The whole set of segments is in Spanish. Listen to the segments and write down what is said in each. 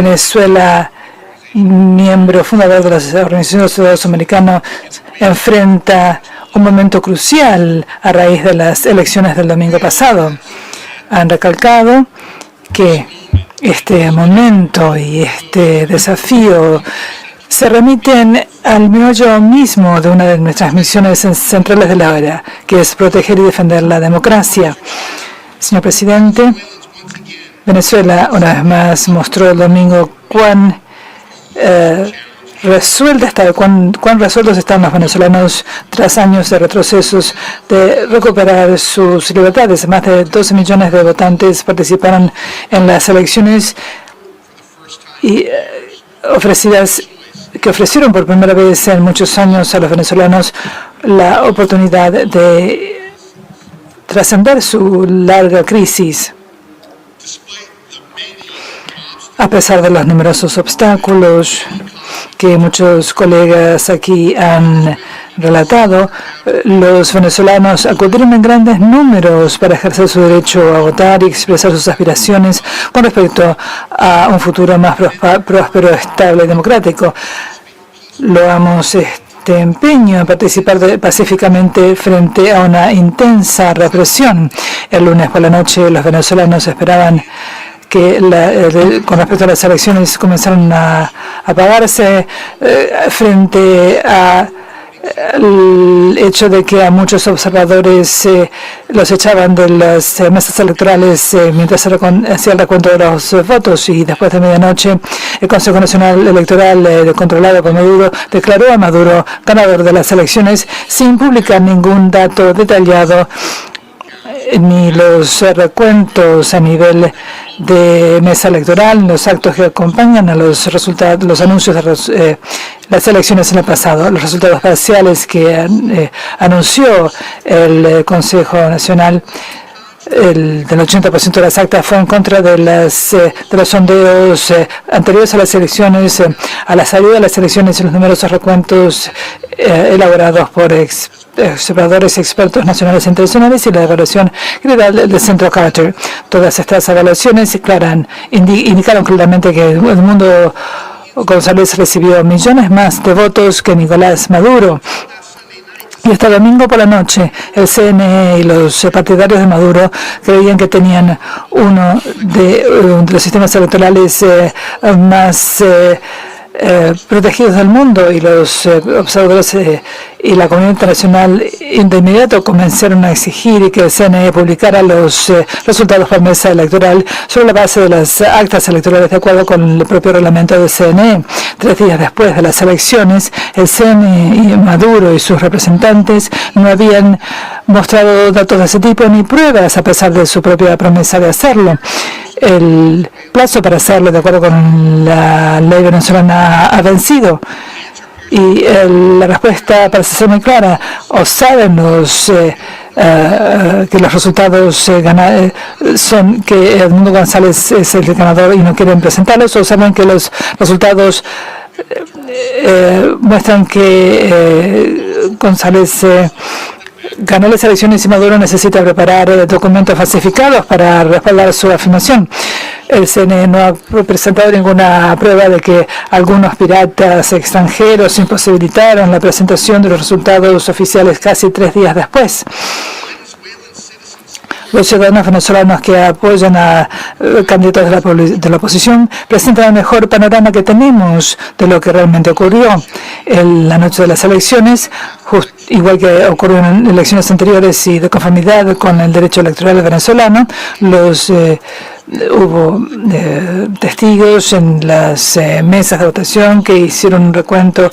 Venezuela, miembro fundador de la Organización de los Estados Americanos, enfrenta un momento crucial a raíz de las elecciones del domingo pasado. Han recalcado que este momento y este desafío se remiten al meollo mismo de una de nuestras misiones centrales de la hora, que es proteger y defender la democracia. Señor presidente, Venezuela una vez más mostró el domingo cuán resueltos están los venezolanos tras años de retrocesos de recuperar sus libertades. Más de 12 millones de votantes participaron en las elecciones y que ofrecieron por primera vez en muchos años a los venezolanos la oportunidad de trascender su larga crisis. A pesar de los numerosos obstáculos que muchos colegas aquí han relatado, los venezolanos acudieron en grandes números para ejercer su derecho a votar y expresar sus aspiraciones con respecto a un futuro más próspero, estable y democrático. Loamos este empeño en participar pacíficamente frente a una intensa represión. El lunes por la noche, los venezolanos esperaban que con respecto a las elecciones comenzaron a apagarse frente al hecho de que a muchos observadores los echaban de las mesas electorales mientras se hacía el recuento de los votos, y después de medianoche el Consejo Nacional Electoral controlado por Maduro declaró a Maduro ganador de las elecciones sin publicar ningún dato detallado ni los recuentos a nivel de mesa electoral, los actos que acompañan a los resultados, los anuncios de las elecciones en el pasado. Los resultados parciales que anunció el Consejo Nacional, del 80% de las actas, fue en contra de los sondeos anteriores a las elecciones, a la salida de las elecciones y los numerosos recuentos elaborados por observadores expertos nacionales e internacionales y la evaluación general del Centro Carter. Todas estas evaluaciones indicaron claramente que Edmundo González recibió millones más de votos que Nicolás Maduro. Y este domingo por la noche, el CNE y los partidarios de Maduro creían que tenían uno de los sistemas electorales más protegidos del mundo, y los observadores y la comunidad internacional de inmediato comenzaron a exigir que el CNE publicara los resultados por mesa electoral sobre la base de las actas electorales de acuerdo con el propio reglamento del CNE. 3 días después de las elecciones, el CNE y Maduro y sus representantes no habían mostrado datos de ese tipo ni pruebas, a pesar de su propia promesa de hacerlo. El plazo para hacerlo, de acuerdo con la ley venezolana, ha vencido. Y la respuesta parece ser muy clara. O saben que los resultados son que Edmundo González es el ganador y no quieren presentarlos, o saben que los resultados muestran que González ganó las elecciones y Maduro necesita preparar documentos falsificados para respaldar su afirmación. El CNE no ha presentado ninguna prueba de que algunos piratas extranjeros imposibilitaron la presentación de los resultados oficiales casi 3 días después. Los ciudadanos venezolanos que apoyan a candidatos de la oposición presentan el mejor panorama que tenemos de lo que realmente ocurrió en la noche de las elecciones, igual que ocurrió en elecciones anteriores y de conformidad con el derecho electoral venezolano. Hubo testigos en las mesas de votación que hicieron un recuento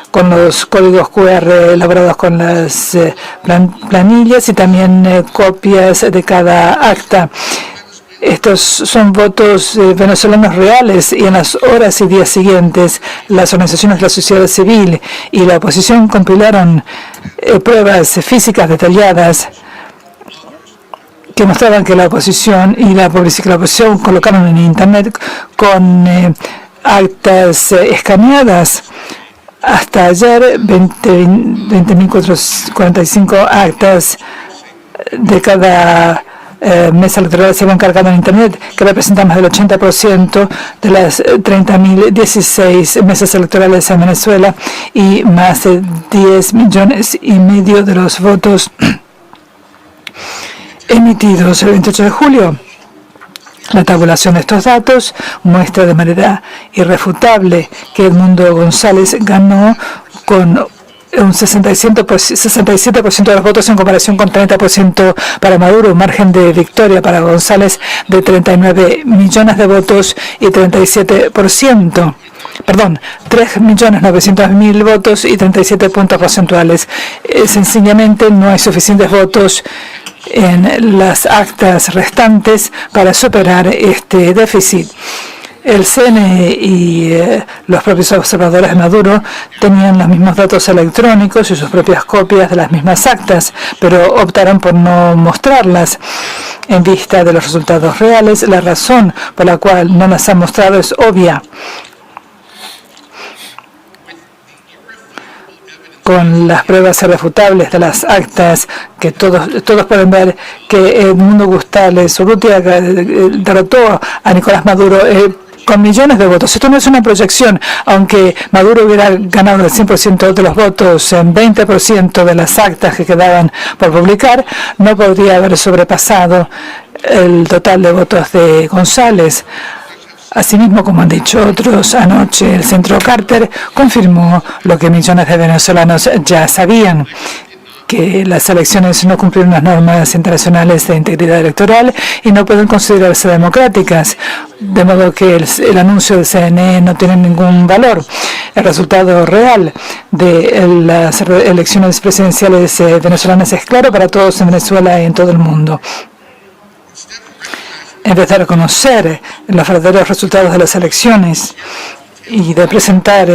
con los códigos QR elaborados con las planillas y también copias de cada acta. Estos son votos venezolanos reales, y en las horas y días siguientes las organizaciones de la sociedad civil y la oposición compilaron pruebas físicas detalladas que mostraban que la oposición y la oposición colocaron en Internet con actas escaneadas. Hasta ayer, 20.445 actas de cada mesas electorales se habían cargado en Internet, que representa más del 80% de las 30.016 mesas electorales en Venezuela y más de 10 millones y medio de los votos emitidos el 28 de julio. La tabulación de estos datos muestra de manera irrefutable que Edmundo González ganó con un 67% de los votos en comparación con 30% para Maduro, un margen de victoria para González de 39 millones de votos y 37%. Perdón, 3.900.000 votos y 37 puntos porcentuales. Sencillamente no hay suficientes votos en las actas restantes para superar este déficit. El CNE y los propios observadores de Maduro tenían los mismos datos electrónicos y sus propias copias de las mismas actas, pero optaron por no mostrarlas en vista de los resultados reales. La razón por la cual no las han mostrado es obvia. Con las pruebas irrefutables de las actas, que todos pueden ver que Edmundo González Urrutia derrotó a Nicolás Maduro con millones de votos. Esto no es una proyección, aunque Maduro hubiera ganado el 100% de los votos en 20% de las actas que quedaban por publicar, no podría haber sobrepasado el total de votos de González. Asimismo, como han dicho otros, anoche el Centro Carter confirmó lo que millones de venezolanos ya sabían, que las elecciones no cumplieron las normas internacionales de integridad electoral y no pueden considerarse democráticas, de modo que el anuncio del CNE no tiene ningún valor. El resultado real de las elecciones presidenciales venezolanas es claro para todos en Venezuela y en todo el mundo. En vez de reconocer los verdaderos resultados de las elecciones y de presentar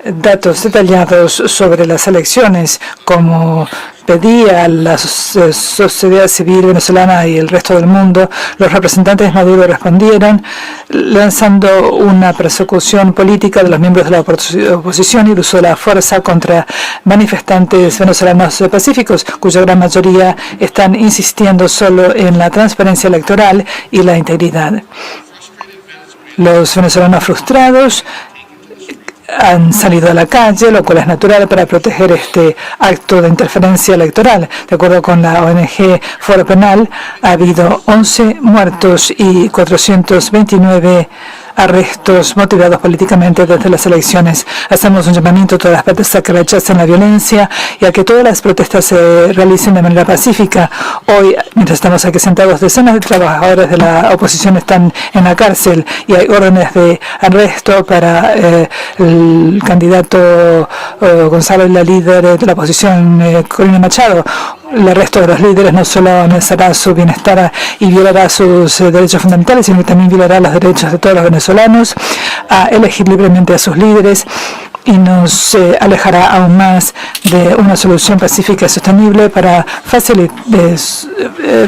datos detallados sobre las elecciones, como pedía la sociedad civil venezolana y el resto del mundo, los representantes de Maduro respondieron lanzando una persecución política de los miembros de la oposición y el uso de la fuerza contra manifestantes venezolanos pacíficos, cuya gran mayoría están insistiendo solo en la transparencia electoral y la integridad. Los venezolanos frustrados han salido a la calle, lo cual es natural para proteger este acto de interferencia electoral. De acuerdo con la ONG Foro Penal, ha habido 11 muertos y 429 arrestos motivados políticamente desde las elecciones. Hacemos un llamamiento a todas las partes a que rechacen la violencia y a que todas las protestas se realicen de manera pacífica. Hoy, mientras estamos aquí sentados, decenas de trabajadores de la oposición están en la cárcel y hay órdenes de arresto para el candidato Gonzalo y la líder de la oposición, Corina Machado. El arresto de los líderes no solo amenazará su bienestar y violará sus derechos fundamentales, sino que también violará los derechos de todos los venezolanos a elegir libremente a sus líderes y nos alejará aún más de una solución pacífica y sostenible para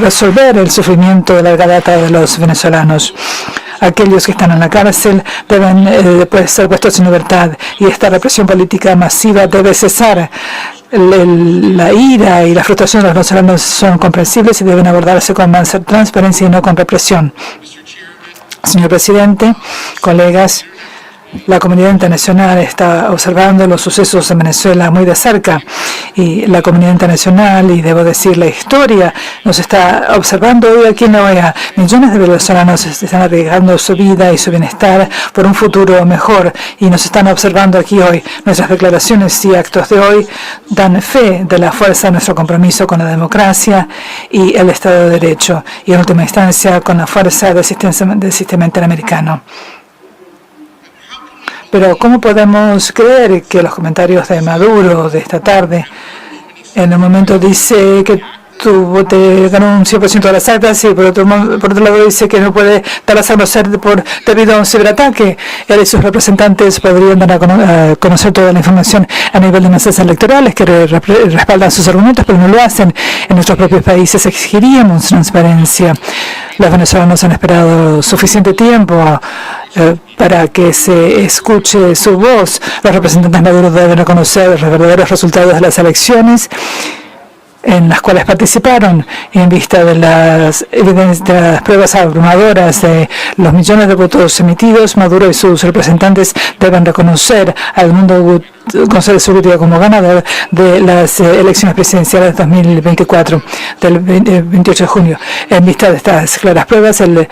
resolver el sufrimiento de larga data de los venezolanos. Aquellos que están en la cárcel deben ser puestos en libertad y esta represión política masiva debe cesar. La ira y la frustración de los venezolanos son comprensibles y deben abordarse con más transparencia y no con represión. Señor presidente, colegas, la comunidad internacional está observando los sucesos en Venezuela muy de cerca y la comunidad internacional, y debo decir la historia, nos está observando hoy aquí en la OEA. Millones de venezolanos están arriesgando su vida y su bienestar por un futuro mejor y nos están observando aquí hoy. Nuestras declaraciones y actos de hoy dan fe de la fuerza de nuestro compromiso con la democracia y el Estado de Derecho y en última instancia con la fuerza del sistema interamericano. Pero ¿cómo podemos creer que los comentarios de Maduro de esta tarde, en el momento dice que te ganó un 100% de las actas y por otro lado dice que no puede darlas a conocer debido a un ciberataque? Él y sus representantes podrían dar a conocer toda la información a nivel de mesas electorales que respaldan sus argumentos, pero no lo hacen. En nuestros propios países exigiríamos transparencia. Los venezolanos han esperado suficiente tiempo para que se escuche su voz. Los representantes maduros deben reconocer los verdaderos resultados de las elecciones en las cuales participaron, y en vista de las pruebas abrumadoras de los millones de votos emitidos, Maduro y sus representantes deben reconocer al mundo Consejo de Seguridad como ganador de las elecciones presidenciales de 2024, del 28 de junio. En vista de estas claras pruebas, el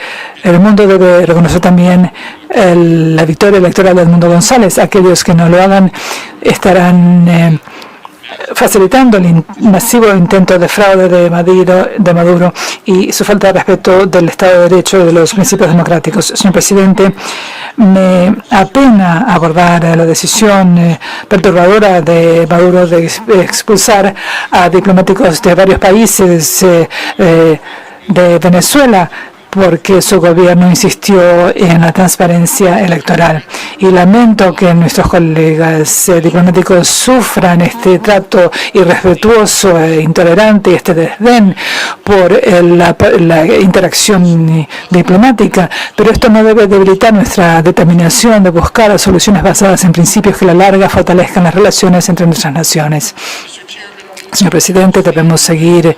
mundo debe reconocer también la victoria electoral de Edmundo González. Aquellos que no lo hagan estarán facilitando el masivo intento de fraude de Maduro y su falta de respeto del Estado de Derecho y de los principios democráticos. Señor presidente, me apena abordar la decisión perturbadora de Maduro de expulsar a diplomáticos de varios países de Venezuela, porque su gobierno insistió en la transparencia electoral. Y lamento que nuestros colegas diplomáticos sufran este trato irrespetuoso e intolerante y este desdén por la interacción diplomática, pero esto no debe debilitar nuestra determinación de buscar soluciones basadas en principios que a la larga fortalezcan las relaciones entre nuestras naciones. Señor presidente, debemos seguir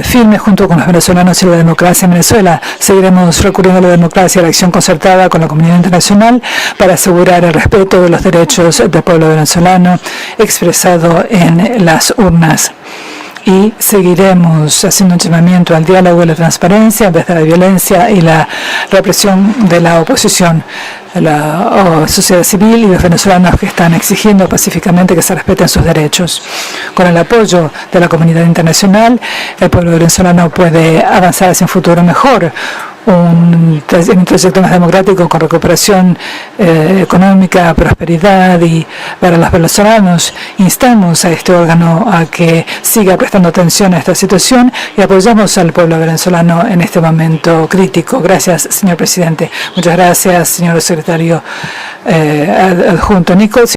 firme junto con los venezolanos y la democracia en Venezuela. Seguiremos recurriendo a la democracia y a la acción concertada con la comunidad internacional para asegurar el respeto de los derechos del pueblo venezolano expresado en las urnas. Y seguiremos haciendo un llamamiento al diálogo y la transparencia en vez de la violencia y la represión de la oposición, la sociedad civil y los venezolanos que están exigiendo pacíficamente que se respeten sus derechos. Con el apoyo de la comunidad internacional, el pueblo venezolano puede avanzar hacia un futuro mejor, un trayecto más democrático con recuperación económica, prosperidad y para los venezolanos. Instamos a este órgano a que siga prestando atención a esta situación y apoyamos al pueblo venezolano en este momento crítico. Gracias, señor presidente. Muchas gracias, señor secretario adjunto Nichols.